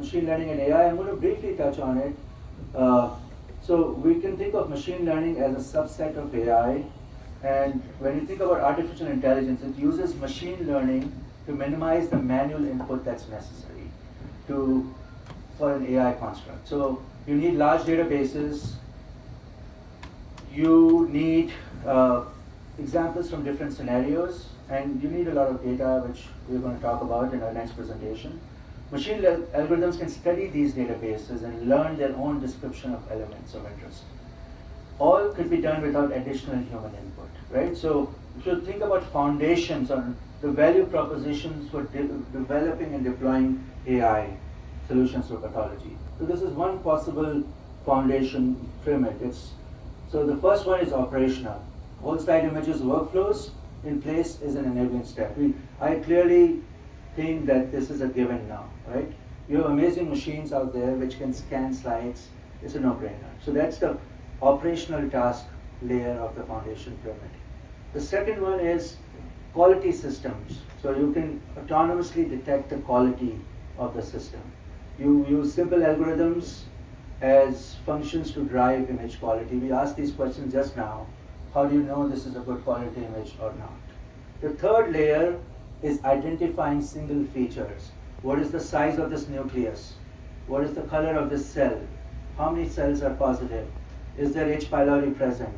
machine learning and AI. I'm going to briefly touch on it. So we can think of machine learning as a subset of AI. And when you think about artificial intelligence, it uses machine learning to minimize the manual input that's necessary for an AI construct. So you need large databases. You need examples from different scenarios, and you need a lot of data, which we're going to talk about in our next presentation. Machine algorithms can study these databases and learn their own description of elements of interest. All could be done without additional human input, right? So if you think about foundations on the value propositions for developing and deploying AI solutions for pathology. So this is one possible foundation pyramid. So the first one is operational. Whole slide images workflows in place is an enabling step. I clearly think that this is a given now, right? You have amazing machines out there which can scan slides. It's a no-brainer. So that's the operational task layer of the foundation pyramid. The second one is quality systems. So you can autonomously detect the quality of the system. You use simple algorithms as functions to drive image quality. We asked these questions just now. How do you know this is a good quality image or not? The third layer is identifying single features. What is the size of this nucleus? What is the color of this cell? How many cells are positive? Is there H. pylori present?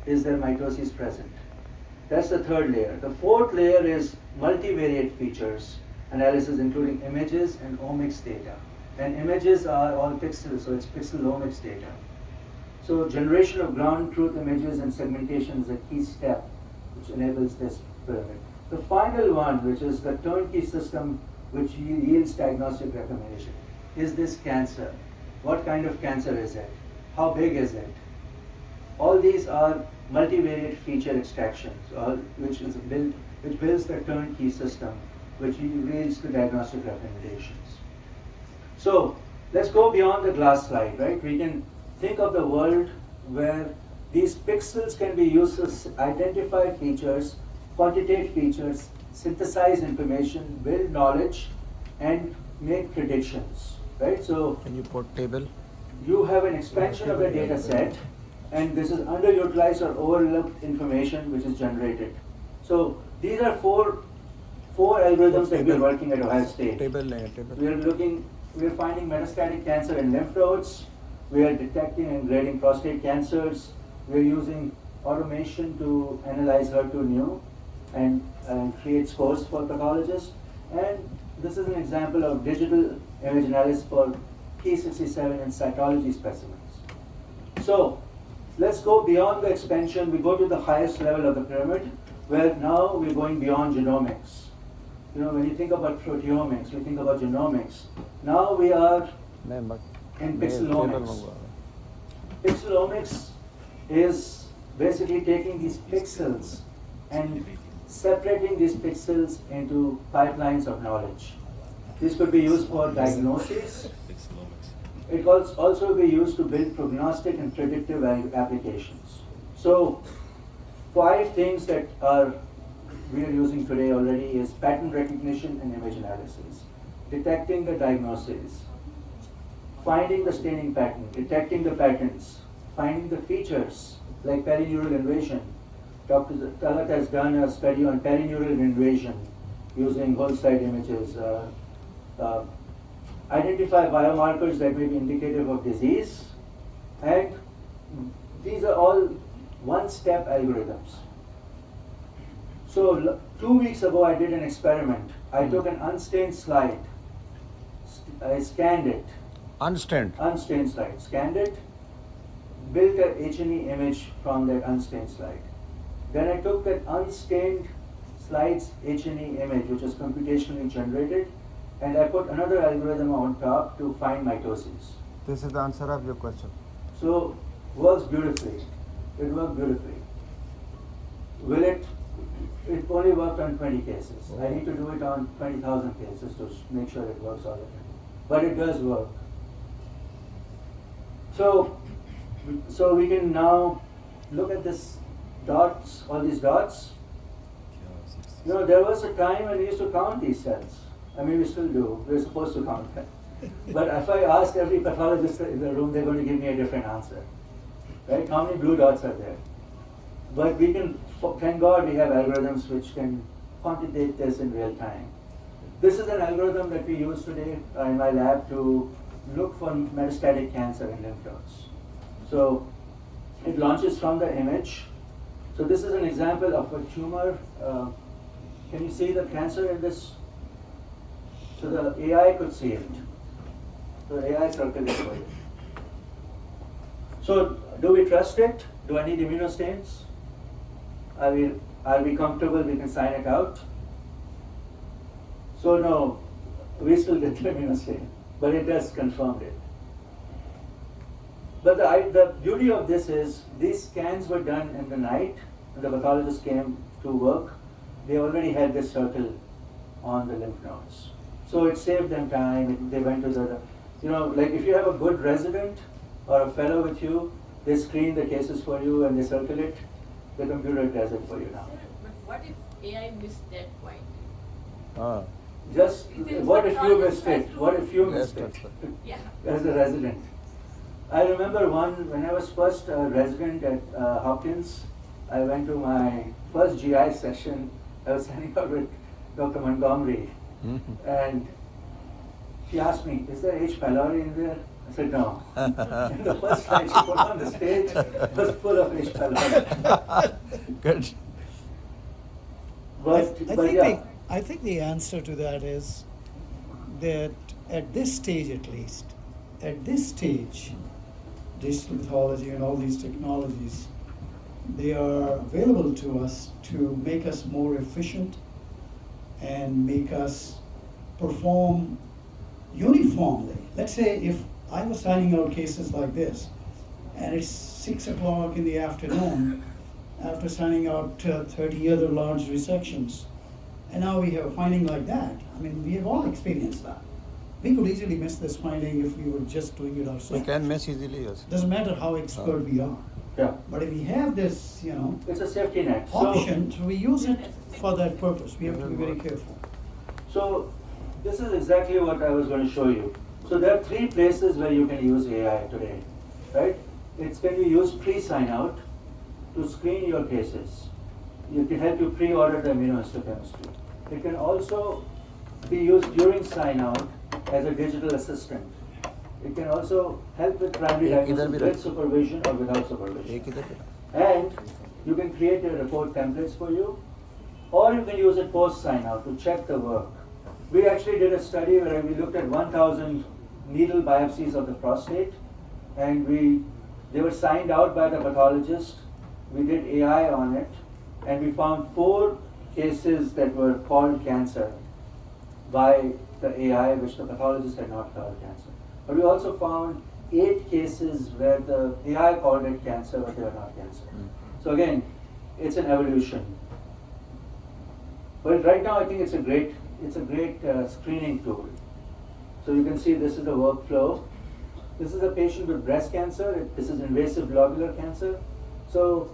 Is there mitosis present? That's the third layer. The fourth layer is multivariate features analysis, including images and omics data. And images are all pixels, so it's pixelomics data. So generation of ground truth images and segmentation is a key step which enables this pyramid. The final one, which is the turnkey system which yields diagnostic recommendation, is this cancer. What kind of cancer is it? How big is it? All these are multivariate feature extractions, which builds the turnkey system, which yields the diagnostic recommendations. So let's go beyond the glass slide, right? We can think of the world where these pixels can be used to identify features, quantitate features, synthesize information, build knowledge, and make predictions, right? So can you put table? You have an expansion of the data set, and this is underutilized or overlooked information which is generated. So these are four algorithms that we are working at Ohio State. We are finding metastatic cancer in lymph nodes. We are detecting and grading prostate cancers. We are using automation to analyze HER2/neu and create scores for pathologists. And this is an example of digital image analysis for P67 and cytology specimens. So let's go beyond the expansion. We go to the highest level of the pyramid, where now we're going beyond genomics. You know, when you think about proteomics, we think about genomics. Now we are in pixelomics. Pixelomics is basically taking these pixels and separating these pixels into pipelines of knowledge. This could be used for diagnosis. It could also be used to build prognostic and predictive applications. So 5 things that we are using today already is pattern recognition and image analysis, detecting the diagnosis, finding the staining pattern, detecting the patterns, finding the features like perineural invasion. Dr. Talat has done a study on perineural invasion using whole slide images. Identify biomarkers that may be indicative of disease, and these are all one-step algorithms. So 2 weeks ago I did an experiment. I took an unstained slide, I scanned it. Unstained Slide, scanned it, built an H&E image from that unstained slide. Then I took that unstained slide's H&E image, which was computationally generated, and I put another algorithm on top to find mitosis. This is the answer of your question. So, works beautifully. It worked beautifully. It only worked on 20 cases. I need to do it on 20,000 cases to make sure it works all the time. But it does work. So we can now look at this dots, all these dots. You know, there was a time when we used to count these cells. I mean, we still do. We're supposed to count them. But if I ask every pathologist in the room, they're going to give me a different answer. Right? How many blue dots are there? But we can, thank God we have algorithms which can quantitate this in real time. This is an algorithm that we use today in my lab to look for metastatic cancer in lymph nodes. So it launches from the image. So this is an example of a tumor. Can you see the cancer in this? So the AI could see it. So AI circled it for you. So do we trust it? Do I need immunostains? Are we comfortable we can sign it out? So no, we still did the immunostain, but it does confirm it. But the beauty of this is these scans were done in the night when the pathologist came to work. They already had this circle on the lymph nodes. So it saved them time. They went to the, like if you have a good resident or a fellow with you, they screen the cases for you and they circle it. The computer does it for you now. But what if AI missed that point? Just It is what the if you pathologist missed it? has to- What if you Yes, missed it that's right. Yeah. as a resident? I remember when I was first a resident at Hopkins, I went to my first GI session. I was standing out with Dr. Montgomery, and she asked me, "Is there H. pylori in there?" I said, "No." And the first slide she put on the stage was full of H. pylori. Good. I think the answer to that is that at this stage, at least, at this stage, digital pathology and all these technologies, they are available to us to make us more efficient and make us perform uniformly. Let's say if I was signing out cases like this, and it's 6 o'clock in the afternoon, after signing out 30 other large resections, and now we have a finding like that. I mean, we have all experienced that. We could easily miss this finding if we were just doing it We ourselves. can miss easily, yes. Doesn't matter how expert we are. Yeah, But if we have this, it's a safety net. option, so we use it for that purpose. We have to be very careful. So this is exactly what I was going to show you. So there are 3 places where you can use AI today, right? It's can be used pre-sign out to screen your cases. It can help you pre-order the immunohistochemistry. It can also be used during sign out as a digital assistant. It can also help with primary एक इधर diagnosis भी with रख। supervision or without supervision. एक इधर भी। And you can create a report templates for you, or you can use it post sign out to check the work. We actually did a study where we looked at 1,000 needle biopsies of the prostate, and they were signed out by the pathologist. We did AI on it, and we found 4 cases that were called cancer by the AI, which the pathologist had not called cancer. But we also found 8 cases where the AI called it cancer, but they were not cancer. So again, it's an evolution. But right now, I think it's a great screening tool. So you can see this is the workflow. This is a patient with breast cancer. This is invasive lobular cancer. So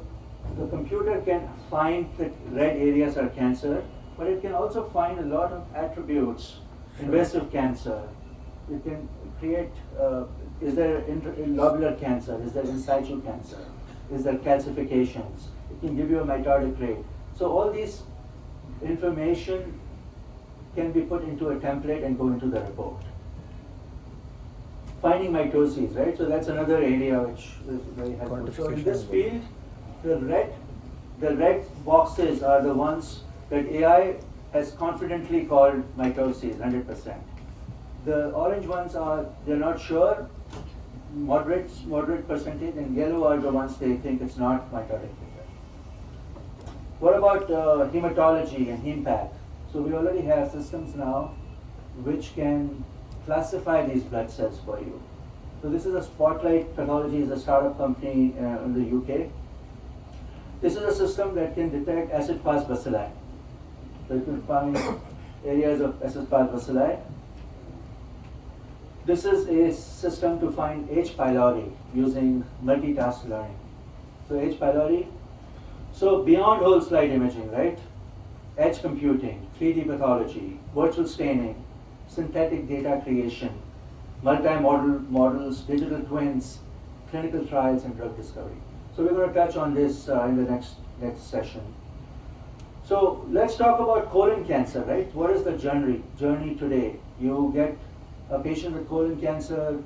the computer can find that red areas are cancer, but it can also find a lot of attributes. Invasive cancer. It can create, is there lobular cancer? Is there in situ cancer? Is there calcifications? It can give you a mitotic rate. So all these information can be put into a template and go into the report. Finding mitoses, right? So that's another area which is very helpful. So in this field, the red boxes are the ones that AI has confidently called mitoses, 100%. The orange ones are, they're not sure, moderate percentage, and yellow are the ones they think it's not mitotic. What about hematology and HemePath? So we already have systems now which can classify these blood cells for you. So this is a Spotlight Pathology, is a startup company in the UK. This is a system that can detect acid-fast bacilli. So you can find areas of acid-fast bacilli. This is a system to find H. pylori using multitask learning. So H. pylori. So beyond whole slide imaging, right? Edge computing, 3D pathology, virtual staining, synthetic data creation. multi-model models, digital twins, clinical trials, and drug discovery. So we're going to touch on this in the next session. So let's talk about colon cancer, right? What is the journey today? You get a patient with colon cancer,